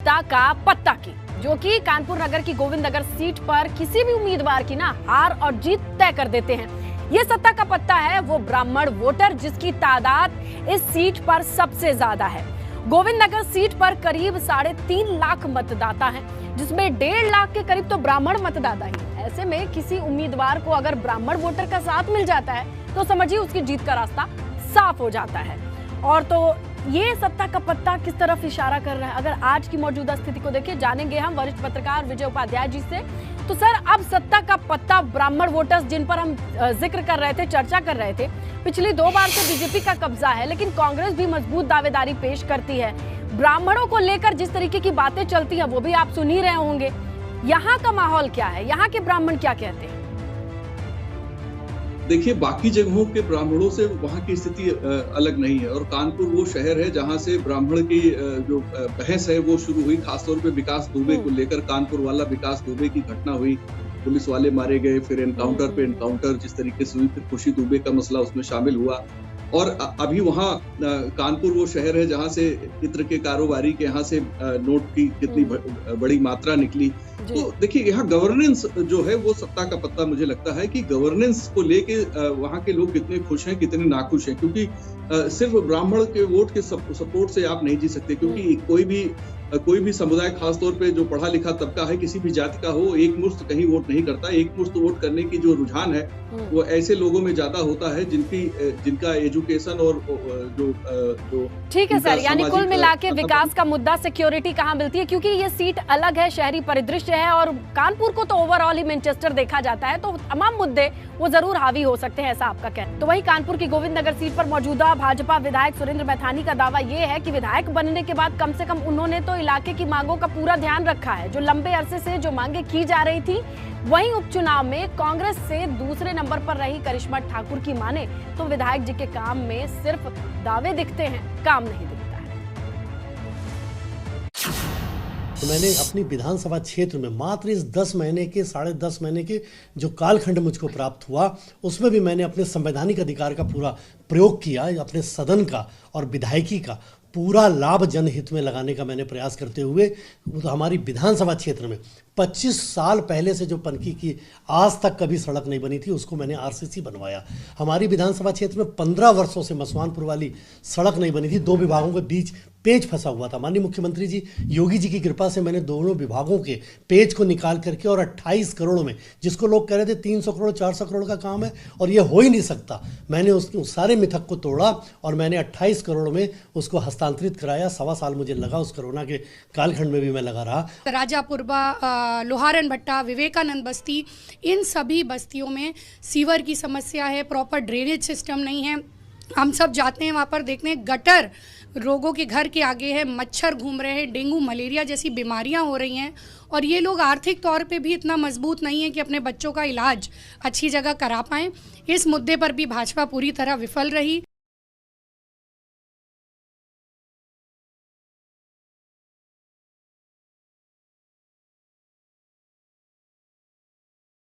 सत्ता का पत्ता की, जो कि कानपुर नगर की गोविंद नगर सीट पर किसी भी उम्मीदवार की ना हार और जीत तय कर देते हैं। ये सत्ता का पत्ता है वो ब्राह्मण वोटर, जिसकी तादाद इस सीट पर सबसे ज्यादा है। गोविंद नगर सीट पर करीब 3.5 लाख मतदाता हैं, जिसमें 1.5 लाख के करीब तो ब्राह्मण मतदाता ही। ऐसे में किसी उम्मीदवार को अगर ब्राह्मण वोटर का साथ मिल जाता है तो समझिए उसकी जीत का रास्ता साफ हो जाता है। और तो ये सत्ता का पत्ता किस तरफ इशारा कर रहा है, अगर आज की मौजूदा स्थिति को देखिए, जानेंगे हम वरिष्ठ पत्रकार विजय उपाध्याय जी से। तो सर, अब सत्ता का पत्ता ब्राह्मण वोटर्स, जिन पर हम जिक्र कर रहे थे, चर्चा कर रहे थे, पिछली 2 बार से बीजेपी का कब्जा है, लेकिन कांग्रेस भी मजबूत दावेदारी पेश करती है। ब्राह्मणों को लेकर जिस तरीके की बातें चलती हैं वो भी आप सुन ही रहे होंगे। यहाँ का माहौल क्या है, यहाँ के ब्राह्मण क्या कहते हैं? देखिए, बाकी जगहों के ब्राह्मणों से वहाँ की स्थिति अलग नहीं है, और कानपुर वो शहर है जहाँ से ब्राह्मण की जो बहस है वो शुरू हुई, खासतौर पे विकास दुबे को लेकर। कानपुर वाला विकास दुबे की घटना हुई, पुलिस वाले मारे गए, फिर एनकाउंटर पे एनकाउंटर जिस तरीके से हुई, फिर खुशी दुबे का मसला उसमें शामिल हुआ। और अभी वहाँ कानपुर वो शहर है जहाँ से इत्र के कारोबारी के यहाँ से नोट की कितनी बड़ी मात्रा निकली। तो देखिए, यहाँ गवर्नेंस जो है वो सत्ता का पत्ता मुझे लगता है कि गवर्नेंस को लेके वहाँ के लोग कितने खुश हैं, कितने नाखुश हैं, क्योंकि सिर्फ ब्राह्मण के वोट के सपोर्ट से आप नहीं जी सकते, क्योंकि कोई भी समुदाय, खासतौर पे जो पढ़ा लिखा तबका है, किसी भी जाति का हो, एक मुश्त कहीं वोट नहीं करता। एक मुश्त वोट करने की जो रुझान है वो ऐसे लोगों में ज्यादा होता है जिनका एजुकेशन और जो ठीक है सर, यानी कुल मिला के विकास का मुद्दा सिक्योरिटी कहाँ मिलती है, क्योंकि ये सीट अलग है, शहरी परिदृश्य है, और कानपुर को तो ओवरऑल ही मैनचेस्टर देखा जाता है, तो तमाम मुद्दे वो जरूर हावी हो सकते हैं, ऐसा आपका कहना। तो वही कानपुर की गोविंद नगर सीट पर मौजूदा भाजपा विधायक सुरेंद्र मैथानी का दावा ये है कि विधायक बनने के बाद कम से कम उन्होंने तो इलाके की मांगों का पूरा ध्यान रखा है। जो लंबे अरसे से जो मांगे की जा रही थी, वहीं उपचुनाव में कांग्रेस से दूसरे नंबर पर रही करिश्मा ठाकुर की माने तो विधायक जी के काम में सिर्फ दावे दिखते हैं, काम नहीं दिखता है। तो मैंने अपनी विधानसभा क्षेत्र में मात्र इस 10 महीने के 10.5 महीने के जो कालखंड मुझको प्राप्त हुआ, उसमें भी मैंने अपने संवैधानिक अधिकार का पूरा प्रयोग किया, अपने सदन का और विधायकी का पूरा लाभ जनहित में लगाने का मैंने प्रयास करते हुए तो हमारी विधानसभा क्षेत्र में 25 साल पहले से जो पनकी की आज तक कभी सड़क नहीं बनी थी, उसको मैंने आरसीसी बनवाया। हमारी विधानसभा क्षेत्र में 15 वर्षों से मसवानपुर वाली सड़क नहीं बनी थी, 2 विभागों के बीच पेज फंसा हुआ था। माननीय मुख्यमंत्री जी योगी जी की कृपा से मैंने दोनों विभागों के पेज को निकाल करके और 28 करोड़ में, जिसको लोग कह रहे थे 300 करोड़ 400 करोड़ का काम है और ये हो ही नहीं सकता, मैंने उसके सारे मिथक को तोड़ा और मैंने 28 करोड़ में उसको हस्तांतरित कराया। 1.25 साल मुझे लगा, उस कोरोना के कालखंड में भी मैं लगा रहा। राजापुरबा, लोहारन भट्टा, विवेकानंद बस्ती, इन सभी बस्तियों में सीवर की समस्या है, प्रॉपर ड्रेनेज सिस्टम नहीं है। हम सब जाते हैं वहाँ पर देखने, गटर रोगों के घर के आगे है, मच्छर घूम रहे हैं, डेंगू मलेरिया जैसी बीमारियां हो रही हैं, और ये लोग आर्थिक तौर पे भी इतना मजबूत नहीं है कि अपने बच्चों का इलाज अच्छी जगह करा पाएं। इस मुद्दे पर भी भाजपा पूरी तरह विफल रही।